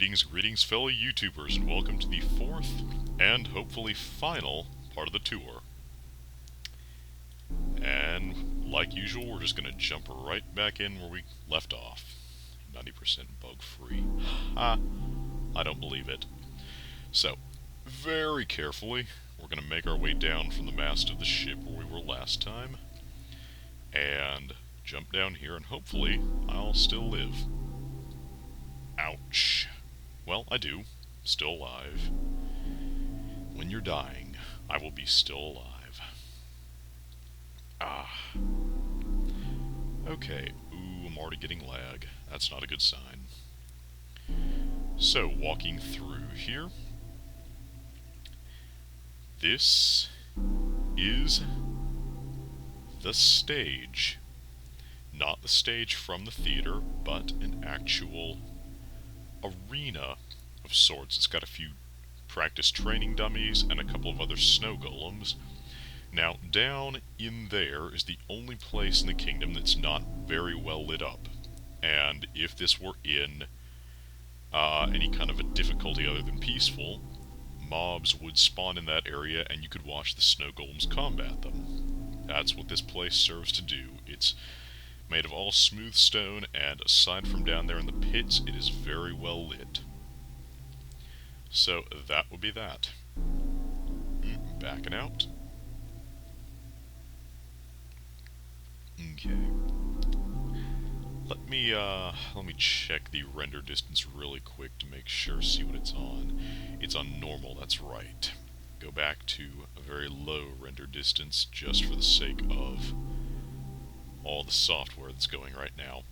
Greetings, fellow YouTubers, and welcome to the fourth and hopefully final part of the tour. And like usual, we're just going to jump right back in where we left off. 90% bug free. Ha! I don't believe it. So, very carefully, we're going to make our way down from the mast of the ship where we were last time. And jump down here, and hopefully I'll still live. Ouch. Well, I do. Still alive. When you're dying, I will be still alive. Ah. Okay. Ooh, I'm already getting lag. That's not a good sign. So, walking through here. This is the stage. Not the stage from the theater, but an actual arena of sorts. It's got a few practice training dummies and a couple of other snow golems. Now, down in there is the only place in the kingdom that's not very well lit up. And if this were in any kind of a difficulty other than peaceful, mobs would spawn in that area and you could watch the snow golems combat them. That's what this place serves to do. It's made of all smooth stone, and aside from down there in the pits, it is very well lit. So that would be that. Backing out. Okay. Let me check the render distance really quick to make sure, see what it's on. It's on normal, that's right. Go back to a very low render distance just for the sake of all the software that's going right now.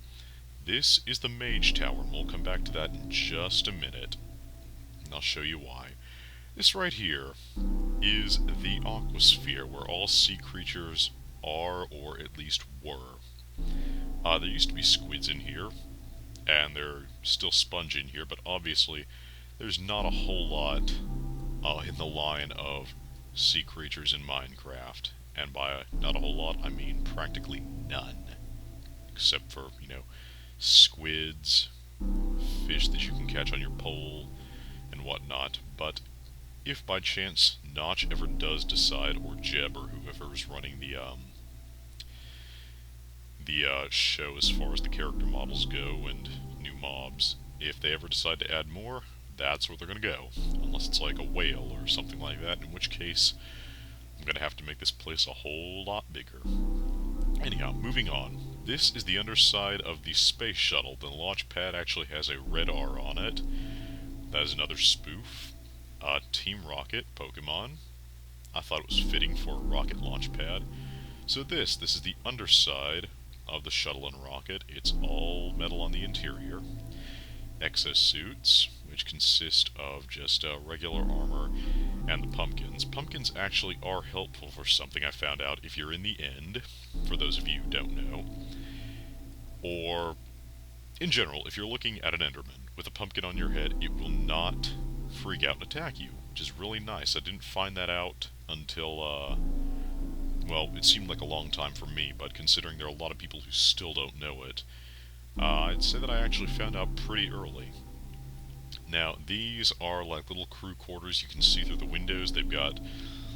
This is the Mage Tower, and we'll come back to that in just a minute. And I'll show you why. This right here is the aquasphere, where all sea creatures are, or at least were. There used to be squids in here, and there's still sponge in here, but obviously there's not a whole lot in the line of sea creatures in Minecraft. And by not a whole lot, I mean practically none. Except for, squids, fish that you can catch on your pole, and whatnot. But if by chance Notch ever does decide, or Jeb, or whoever's running the show as far as the character models go and new mobs, if they ever decide to add more, that's where they're going to go. Unless it's like a whale or something like that, in which case I'm going to have to make this place a whole lot bigger. Anyhow, moving on. This is the underside of the space shuttle. The launch pad actually has a red R on it. That is another spoof. Team Rocket, Pokemon. I thought it was fitting for a rocket launch pad. So this is the underside of the shuttle and rocket. It's all metal on the interior. Exosuits, which consist of just regular armor, and the pumpkins. Pumpkins actually are helpful for something I found out if you're in the end, for those of you who don't know. Or, in general, if you're looking at an Enderman with a pumpkin on your head, it will not freak out and attack you, which is really nice. I didn't find that out until, well, it seemed like a long time for me, but considering there are a lot of people who still don't know it, I'd say that I actually found out pretty early. Now, these are like little crew quarters you can see through the windows. They've got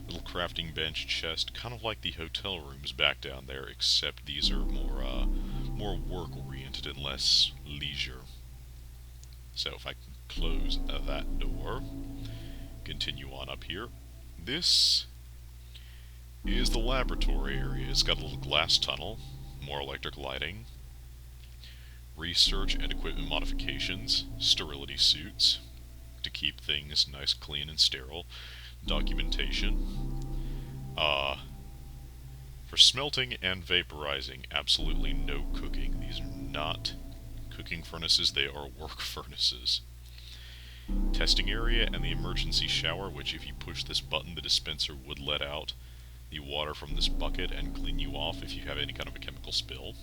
little crafting bench, chest, kind of like the hotel rooms back down there, except these are more work-oriented and less leisure. So if I can close that door, continue on up here. This is the laboratory area. It's got a little glass tunnel, more electric lighting, research and equipment modifications, sterility suits to keep things nice, clean, and sterile, documentation. For smelting and vaporizing, absolutely no cooking. These are not cooking furnaces, they are work furnaces. Testing area and the emergency shower, which if you push this button, the dispenser would let out the water from this bucket and clean you off if you have any kind of a chemical spill.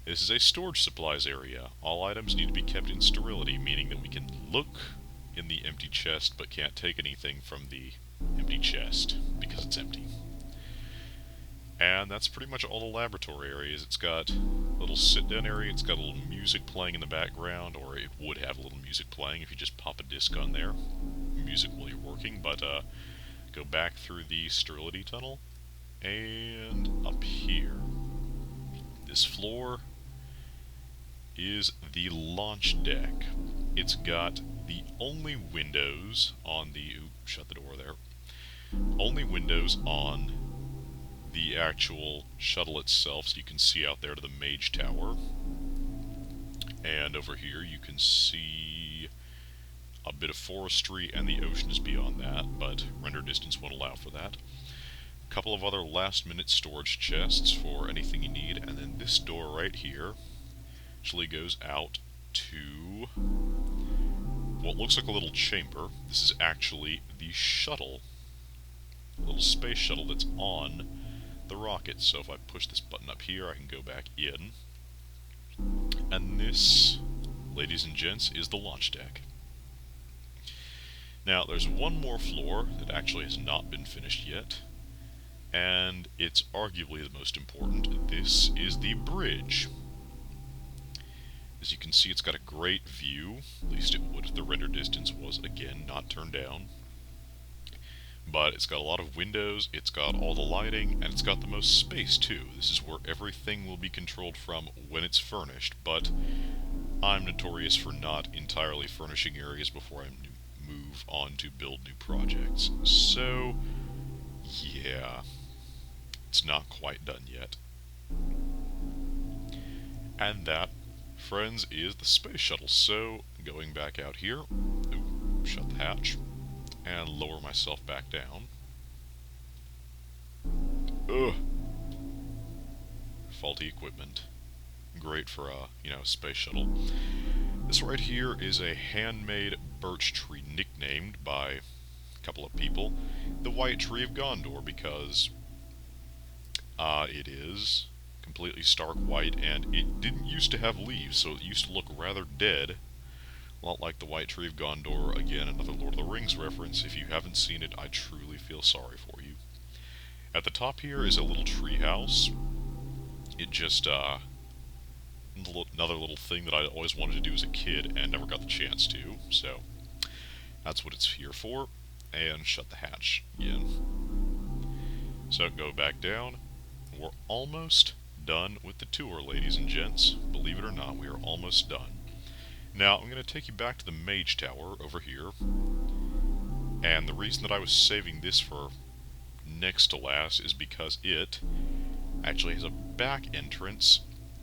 This is a storage supplies area. All items need to be kept in sterility, meaning that we can look in the empty chest but can't take anything from the empty chest because it's empty. And that's pretty much all the laboratory areas. It's got a little sit-down area, it's got a little music playing in the background, or it would have a little music playing if you just pop a disc on there. Music while you're working, but go back through the sterility tunnel, and up here. This floor is the launch deck. It's got the only windows on the... Ooh, shut the door there. Only windows on the actual shuttle itself, so you can see out there to the Mage Tower. And over here you can see a bit of forestry, and the ocean is beyond that, but render distance won't allow for that. A couple of other last-minute storage chests for anything you need, and then this door right here actually goes out to what looks like a little chamber. This is actually the shuttle, a little space shuttle that's on the rocket. So if I push this button up here, I can go back in. And this, ladies and gents, is the launch deck. Now, there's one more floor that actually has not been finished yet, and it's arguably the most important. This is the bridge. As you can see, it's got a great view, at least it would if the render distance was, again, not turned down. But it's got a lot of windows, it's got all the lighting, and it's got the most space too. This is where everything will be controlled from when it's furnished, but I'm notorious for not entirely furnishing areas before I move on to build new projects. So, yeah, it's not quite done yet. And that, friends, is the space shuttle. So, going back out here, ooh, shut the hatch, and lower myself back down. Ugh. Faulty equipment. Great for a, space shuttle. This right here is a handmade birch tree nicknamed by a couple of people the White Tree of Gondor, because it is completely stark white, and it didn't used to have leaves, so it used to look rather dead. A lot like the White Tree of Gondor. Again, another Lord of the Rings reference. If you haven't seen it, I truly feel sorry for you. At the top here is a little tree house. It just, another little thing that I always wanted to do as a kid and never got the chance to, so that's what it's here for. And shut the hatch again. So go back down. We're almost done with the tour, ladies and gents. Believe it or not, we are almost done. Now, I'm going to take you back to the Mage Tower over here. And the reason that I was saving this for next to last is because it actually has a back entrance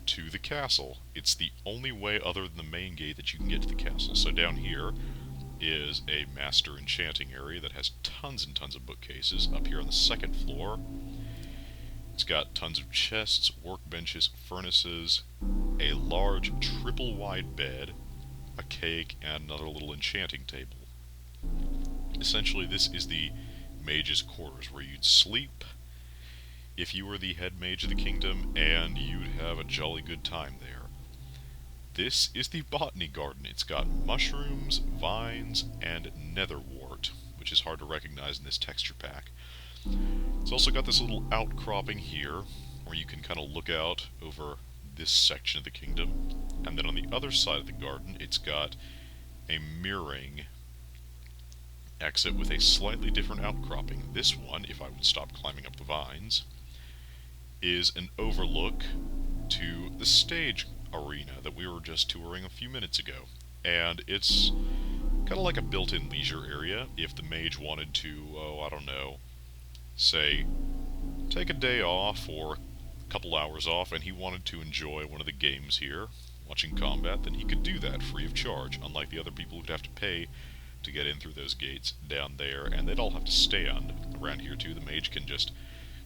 to the castle. It's the only way other than the main gate that you can get to the castle. So down here is a master enchanting area that has tons and tons of bookcases. Up here on the second floor, it's got tons of chests, workbenches, furnaces, a large triple-wide bed, a cake, and another little enchanting table. Essentially, this is the mage's quarters, where you'd sleep if you were the head mage of the kingdom, and you'd have a jolly good time there. This is the botany garden. It's got mushrooms, vines, and netherwort, which is hard to recognize in this texture pack. It's also got this little outcropping here, where you can kind of look out over this section of the kingdom. And then on the other side of the garden, it's got a mirroring exit with a slightly different outcropping. This one, if I would stop climbing up the vines, is an overlook to the stage arena that we were just touring a few minutes ago. And it's kind of like a built-in leisure area if the mage wanted to, say, take a day off or a couple hours off, and he wanted to enjoy one of the games here, watching combat, then he could do that free of charge, unlike the other people who'd have to pay to get in through those gates down there, and they'd all have to stand around here too. The mage can just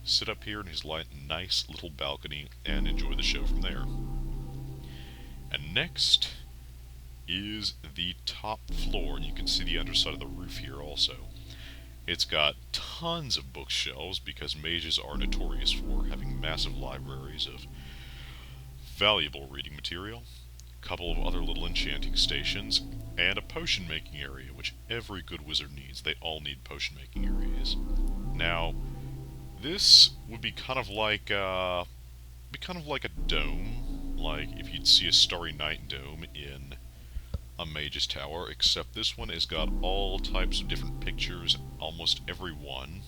sit up here in his nice little balcony and enjoy the show from there. And next is the top floor, and you can see the underside of the roof here also. It's got tons of bookshelves, because mages are notorious for having massive libraries of valuable reading material, a couple of other little enchanting stations, and a potion making area, which every good wizard needs. They all need potion making areas. Now, this would be kind of like a dome, like if you'd see a Starry Night dome in a Mage's Tower, except this one has got all types of different pictures, almost every one,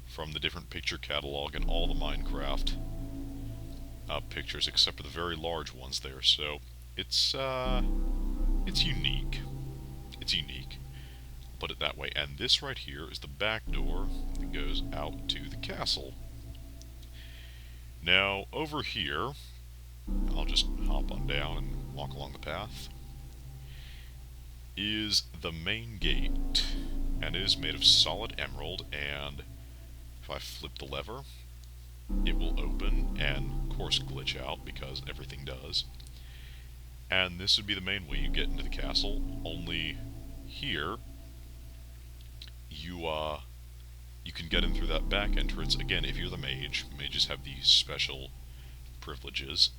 from the different picture catalog and all the Minecraft pictures, except for the very large ones there. So it's unique. It's unique. Put it that way. And this right here is the back door that goes out to the castle. Now over here, I'll just hop on down and walk along the path, is the main gate, and it is made of solid emerald, and if I flip the lever, it will open and of course glitch out because everything does. And this would be the main way you get into the castle, only here you can get in through that back entrance. Again, if you're the mage, mages have these special privileges.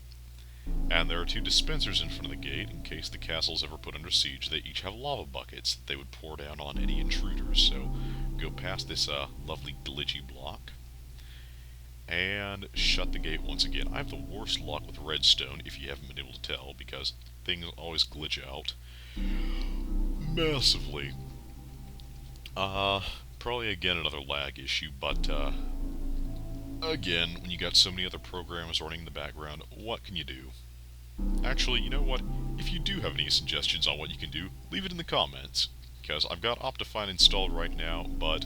And there are two dispensers in front of the gate in case the castle's ever put under siege. They each have lava buckets that they would pour down on any intruders. So go past this lovely glitchy block and shut the gate once again. I have the worst luck with redstone, if you haven't been able to tell, because things always glitch out massively. Probably again another lag issue, but again, when you got so many other programs running in the background, what can you do? Actually, you know what? If you do have any suggestions on what you can do, leave it in the comments, because I've got Optifine installed right now, but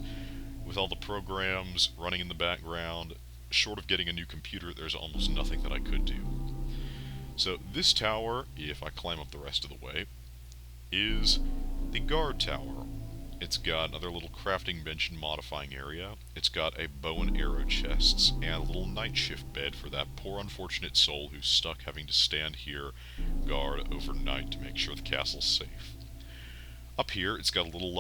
with all the programs running in the background, short of getting a new computer, there's almost nothing that I could do. So this tower, if I climb up the rest of the way, is the guard tower. It's got another little crafting bench and modifying area. It's got a bow and arrow chests, and a little night shift bed for that poor unfortunate soul who's stuck having to stand here guard overnight to make sure the castle's safe. Up here, it's got a little,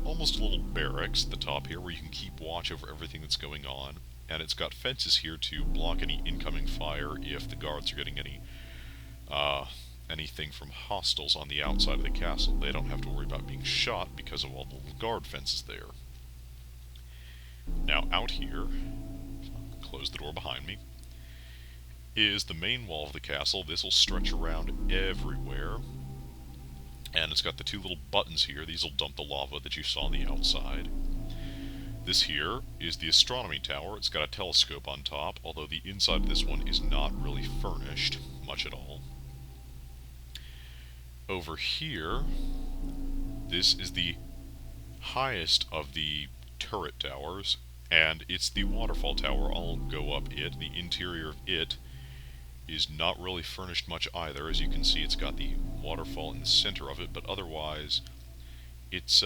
almost a little barracks at the top here where you can keep watch over everything that's going on. And it's got fences here to block any incoming fire if the guards are getting anything from hostiles on the outside of the castle. They don't have to worry about being shot because of all the little guard fences there. Now out here, close the door behind me, is the main wall of the castle. This will stretch around everywhere. And it's got the two little buttons here. These will dump the lava that you saw on the outside. This here is the astronomy tower. It's got a telescope on top, although the inside of this one is not really furnished much at all. Over here, this is the highest of the turret towers, and it's the waterfall tower. I'll go up it. The interior of it is not really furnished much either. As you can see, it's got the waterfall in the center of it, but otherwise, it's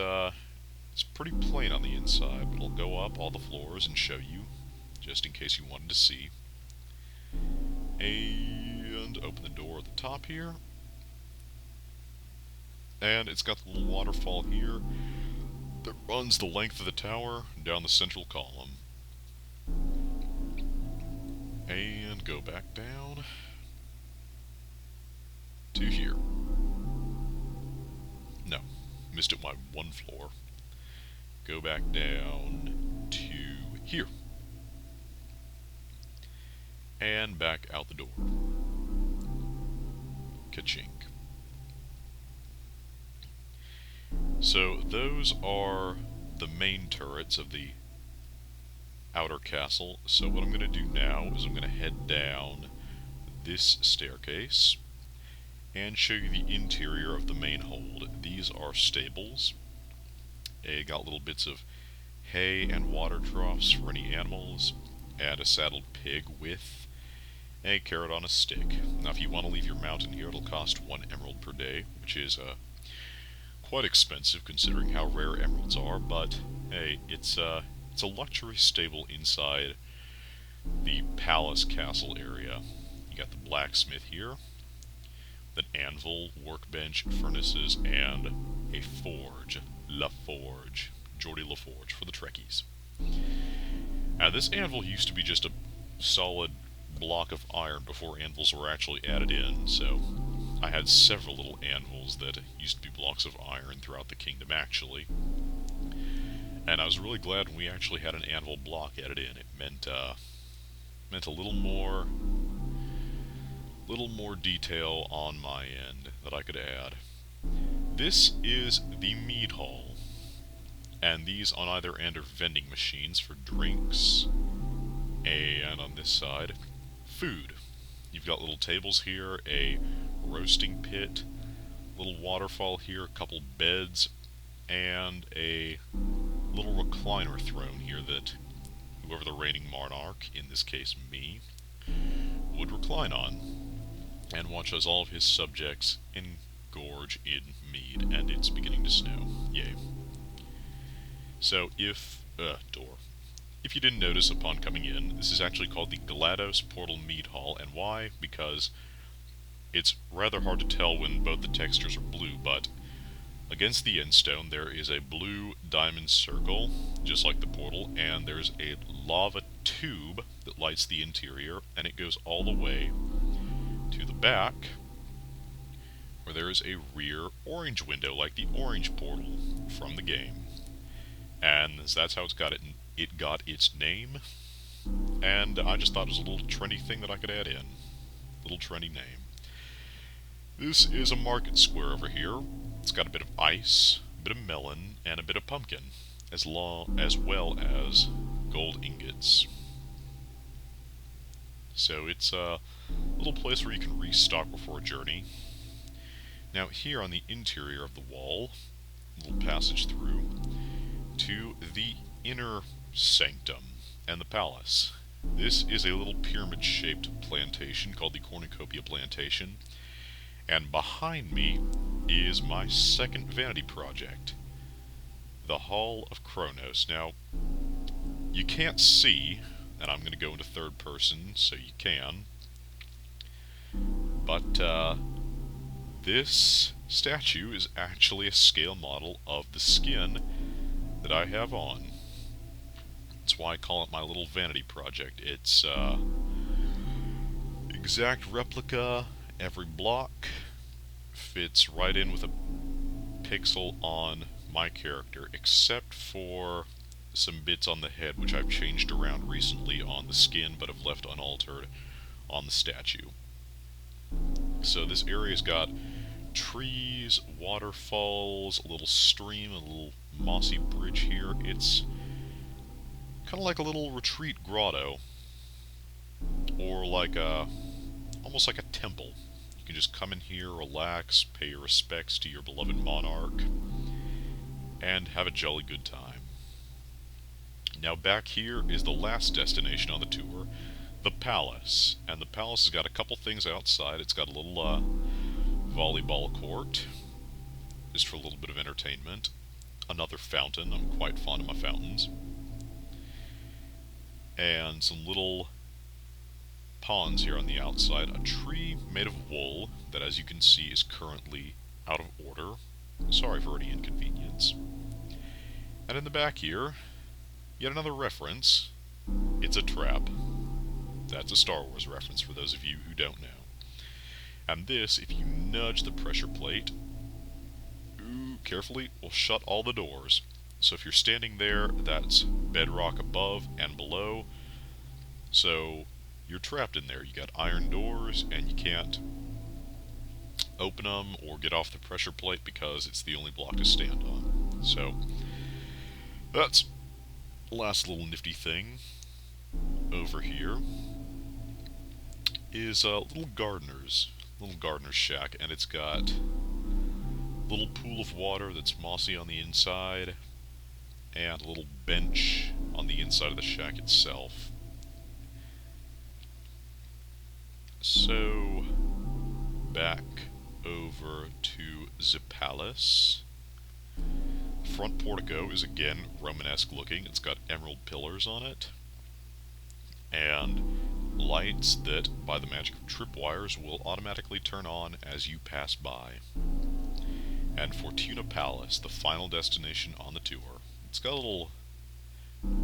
pretty plain on the inside. But I'll go up all the floors and show you, just in case you wanted to see. And open the door at the top here. And it's got the little waterfall here that runs the length of the tower down the central column. And go back down to here. No, missed it by one floor. Go back down to here. And back out the door. Ka-chink. So those are the main turrets of the outer castle. So what I'm going to do now is I'm going to head down this staircase and show you the interior of the main hold. These are stables. They got little bits of hay and water troughs for any animals, and a saddled pig with a carrot on a stick. Now if you want to leave your mount in here, it'll cost 1 emerald per day, which is quite expensive considering how rare emeralds are, but hey, it's a luxury stable inside the palace castle area. You got the blacksmith here, an anvil, workbench, furnaces, and a forge. La Forge. Geordie La Forge for the Trekkies. Now this anvil used to be just a solid block of iron before anvils were actually added in, so I had several little anvils that used to be blocks of iron throughout the kingdom, actually. And I was really glad when we actually had an anvil block added in. It meant a little more detail on my end that I could add. This is the mead hall, and these on either end are vending machines for drinks, and on this side, food. You've got little tables here, a roasting pit, little waterfall here, a couple beds, and a little recliner throne here that whoever the reigning monarch, in this case me, would recline on and watch as all of his subjects engorge in mead, and it's beginning to snow. Yay. So if you didn't notice upon coming in, this is actually called the GLaDOS Portal Mead Hall, and why? Because it's rather hard to tell when both the textures are blue, but against the end stone there is a blue diamond circle, just like the portal, and there's a lava tube that lights the interior, and it goes all the way to the back, where there is a rear orange window, like the orange portal from the game. And that's how it got its name, and I just thought it was a little trendy thing that I could add in. Little trendy name. This is a market square over here. It's got a bit of ice, a bit of melon, and a bit of pumpkin, as well as gold ingots. So it's a little place where you can restock before a journey. Now here on the interior of the wall, a little passage through to the inner sanctum and the palace. This is a little pyramid-shaped plantation called the Cornucopia Plantation, and behind me is my second vanity project, the Hall of Kronos. Now, you can't see, and I'm going to go into third person so you can, but this statue is actually a scale model of the skin that I have on. That's why I call it my little vanity project. It's exact replica. Every block fits right in with a pixel on my character, except for some bits on the head, which I've changed around recently on the skin, but have left unaltered on the statue. So this area's got trees, waterfalls, a little stream, a little mossy bridge here. It's kind of like a little retreat grotto, or like almost like a temple. You can just come in here, relax, pay your respects to your beloved monarch, and have a jolly good time. Now back here is the last destination on the tour, the palace. And the palace has got a couple things outside. It's got a little volleyball court, just for a little bit of entertainment. Another fountain, I'm quite fond of my fountains. And some little ponds here on the outside. A tree made of wool that, as you can see, is currently out of order. Sorry for any inconvenience. And in the back here, yet another reference. It's a trap. That's a Star Wars reference for those of you who don't know. And this, if you nudge the pressure plate, carefully, will shut all the doors. So if you're standing there, that's bedrock above and below. So you're trapped in there. You got iron doors, and you can't open them or get off the pressure plate because it's the only block to stand on. So that's the last little nifty thing. Over here is little gardener's shack, and it's got a little pool of water that's mossy on the inside, and a little bench on the inside of the shack itself. So, back over to the palace. Front portico is again Romanesque looking. It's got emerald pillars on it, and lights that, by the magic of tripwires, will automatically turn on as you pass by. And Fortuna Palace, the final destination on the tour. It's got a little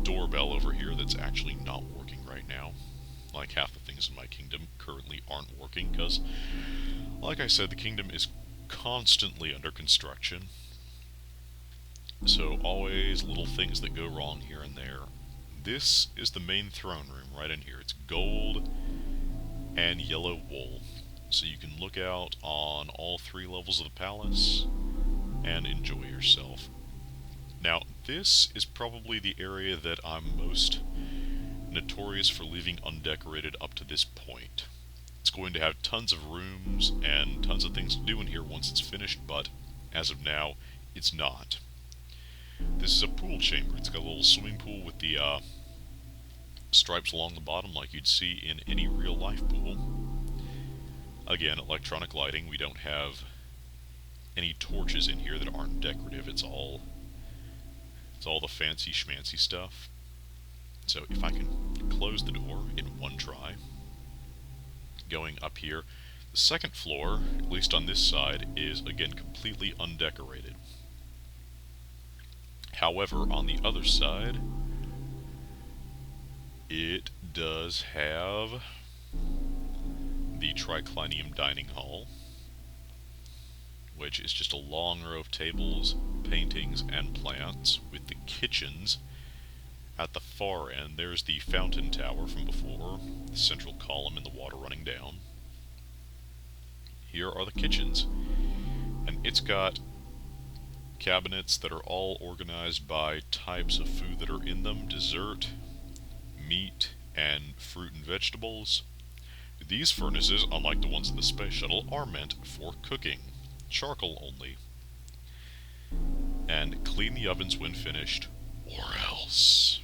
doorbell over here that's actually not working right now. Like half the things in my kingdom currently aren't working, because, like I said, the kingdom is constantly under construction. So always little things that go wrong here and there. This is the main throne room right in here. It's gold and yellow wool. So you can look out on all 3 levels of the palace and enjoy yourself. Now, this is probably the area that I'm most notorious for leaving undecorated up to this point. It's going to have tons of rooms and tons of things to do in here once it's finished, but as of now, it's not. This is a pool chamber. It's got a little swimming pool with the stripes along the bottom like you'd see in any real-life pool. Again, electronic lighting. We don't have any torches in here that aren't decorative. It's all the fancy schmancy stuff. So if I can close the door in one try, going up here, the second floor, at least on this side, is again completely undecorated. However, on the other side, it does have the triclinium dining hall, which is just a long row of tables, paintings, and plants, with the kitchens at the far end. There's the fountain tower from before, the central column and the water running down. Here are the kitchens, and it's got cabinets that are all organized by types of food that are in them: dessert, meat, and fruit and vegetables. These furnaces, unlike the ones in the space shuttle, are meant for cooking. Charcoal only. And clean the ovens when finished, or else.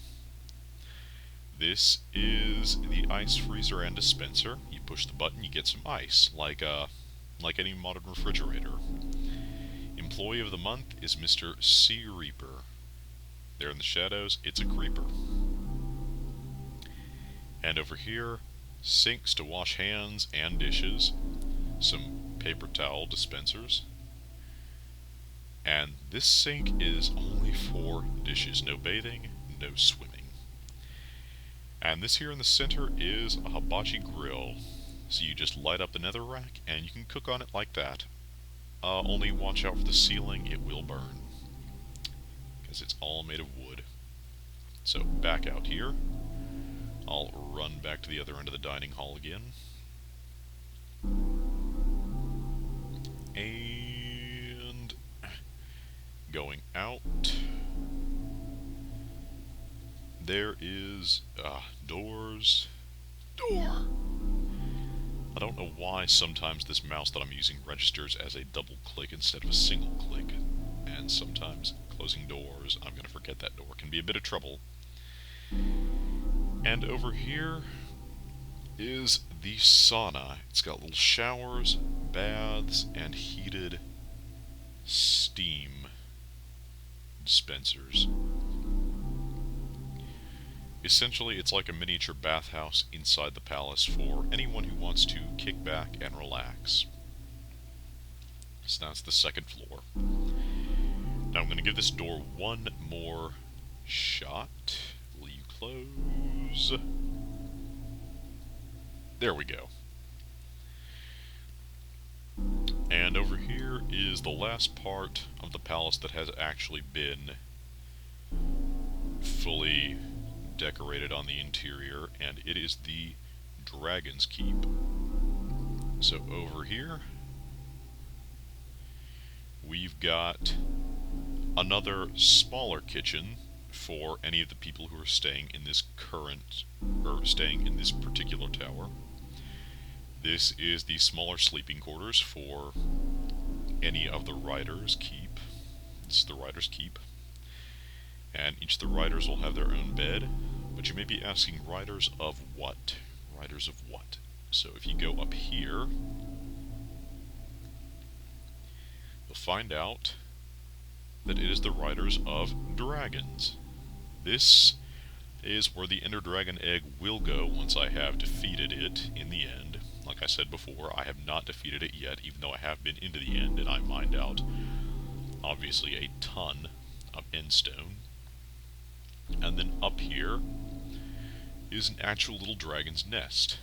This is the ice freezer and dispenser. You push the button, you get some ice, like any modern refrigerator. Employee of the month is Mr. Sea Reaper. There in the shadows, it's a creeper. And over here, sinks to wash hands and dishes, some paper towel dispensers, and this sink is only for dishes, no bathing, no swimming. And this here in the center is a hibachi grill, so you just light up the nether rack and you can cook on it like that. Only watch out for the ceiling, it will burn, because it's all made of wood. So back out here, I'll run back to the other end of the dining hall again. And going out, there is doors. Door! I don't know why sometimes this mouse that I'm using registers as a double click instead of a single click, and sometimes closing doors, I'm going to forget that door, can be a bit of trouble. And over here is the sauna. It's got little showers, baths, and heated steam dispensers. Essentially, it's like a miniature bathhouse inside the palace for anyone who wants to kick back and relax. So that's the second floor. Now I'm going to give this door one more shot. Will you close? There we go. And over here is the last part of the palace that has actually been fully decorated on the interior, and it is the Dragon's Keep. So over here we've got another smaller kitchen for any of the people who are staying in this particular tower. This is the smaller sleeping quarters for any of the riders' keep. This is the riders' keep. And each of the riders will have their own bed. But you may be asking, riders of what? Riders of what? So if you go up here, you'll find out that it is the riders of dragons. This is where the Ender Dragon egg will go once I have defeated it in the end. Like I said before, I have not defeated it yet, even though I have been into the end, and I mined out, obviously, a ton of endstone. And then up here is an actual little dragon's nest,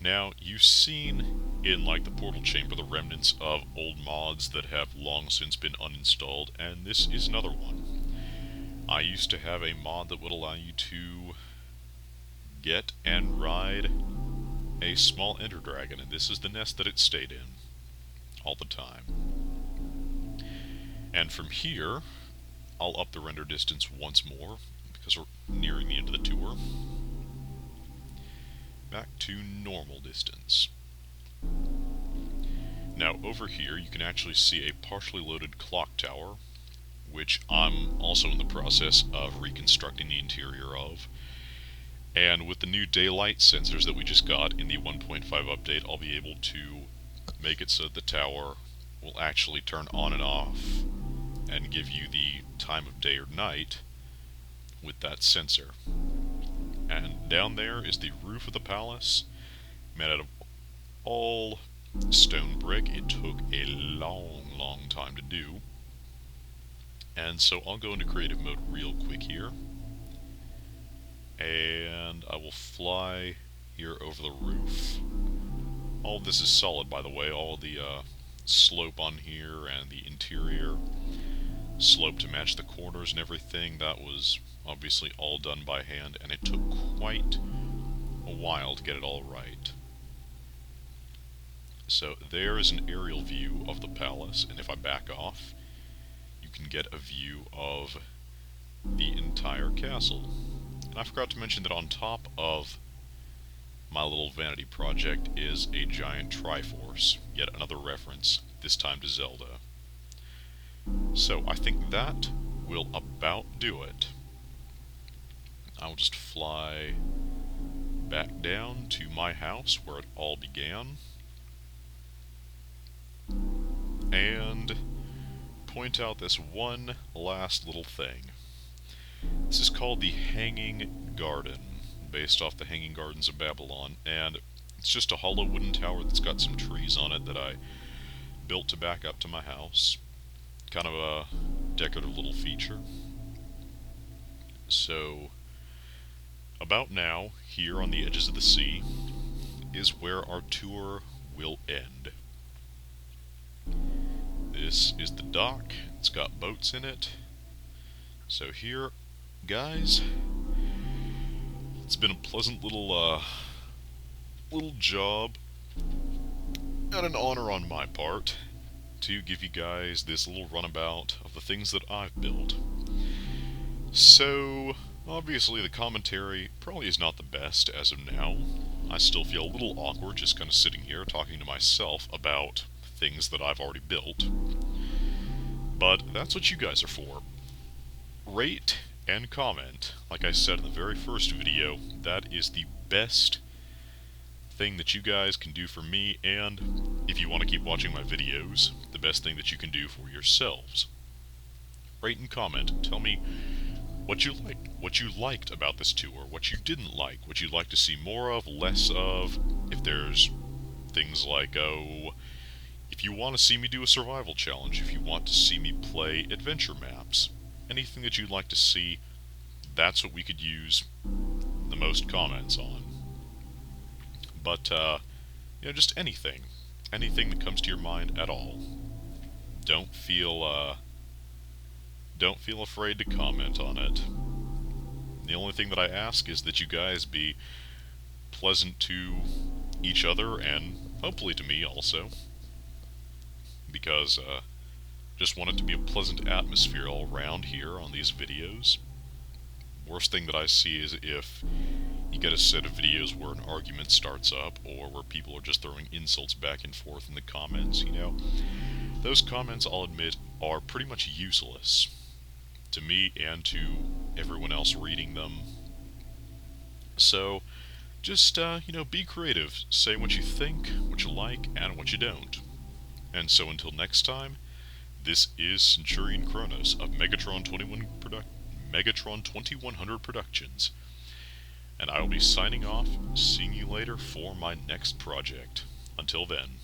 Now, you've seen in like the portal chamber the remnants of old mods that have long since been uninstalled, and this is another one. I used to have a mod that would allow you to get and ride a small ender dragon, and this is the nest that it stayed in all the time. And from here, I'll up the render distance once more because we're nearing the end of the tour. Back to normal distance. Now over here you can actually see a partially loaded clock tower, which I'm also in the process of reconstructing the interior of. And with the new daylight sensors that we just got in the 1.5 update, I'll be able to make it so that the tower will actually turn on and off and give you the time of day or night with that sensor. And down there is the roof of the palace, made out of all stone brick. It took a long time to do. And so I'll go into creative mode real quick here. And I will fly here over the roof. All of this is solid, by the way. All the slope on here and the interior slope to match the corners and everything, that was obviously all done by hand, and it took quite a while to get it all right. So there is an aerial view of the palace, and if I back off, you can get a view of the entire castle. And I forgot to mention that on top of my little vanity project is a giant Triforce, yet another reference, this time to Zelda. So I think that will about do it. I'll just fly back down to my house where it all began and point out this one last little thing. This is called the Hanging Garden, based off the Hanging Gardens of Babylon, and it's just a hollow wooden tower that's got some trees on it that I built to back up to my house. Kind of a decorative little feature. So about now, here on the edges of the sea, is where our tour will end. This is the dock. It's got boats in it. So here, guys, it's been a pleasant little job and an honor on my part to give you guys this little runabout of the things that I've built. So obviously the commentary probably is not the best as of now. I still feel a little awkward just kind of sitting here talking to myself about things that I've already built. But that's what you guys are for. Rate and comment. Like I said in the very first video, that is the best thing that you guys can do for me, and if you want to keep watching my videos, the best thing that you can do for yourselves. Rate and comment. Tell me what you liked about this tour, what you didn't like, what you'd like to see more of, less of. If there's things like, if you want to see me do a survival challenge, if you want to see me play adventure maps, anything that you'd like to see, that's what we could use the most comments on. But, just anything that comes to your mind at all. Don't feel afraid to comment on it. The only thing that I ask is that you guys be pleasant to each other, and hopefully to me also. Because, just want it to be a pleasant atmosphere all around here on these videos. Worst thing that I see is if you get a set of videos where an argument starts up, or where people are just throwing insults back and forth in the comments, Those comments, I'll admit, are pretty much useless to me and to everyone else reading them. So, just, be creative. Say what you think, what you like, and what you don't. And so until next time, this is Centurion Kronos of Megatron 2100 Productions. And I will be signing off, seeing you later for my next project. Until then.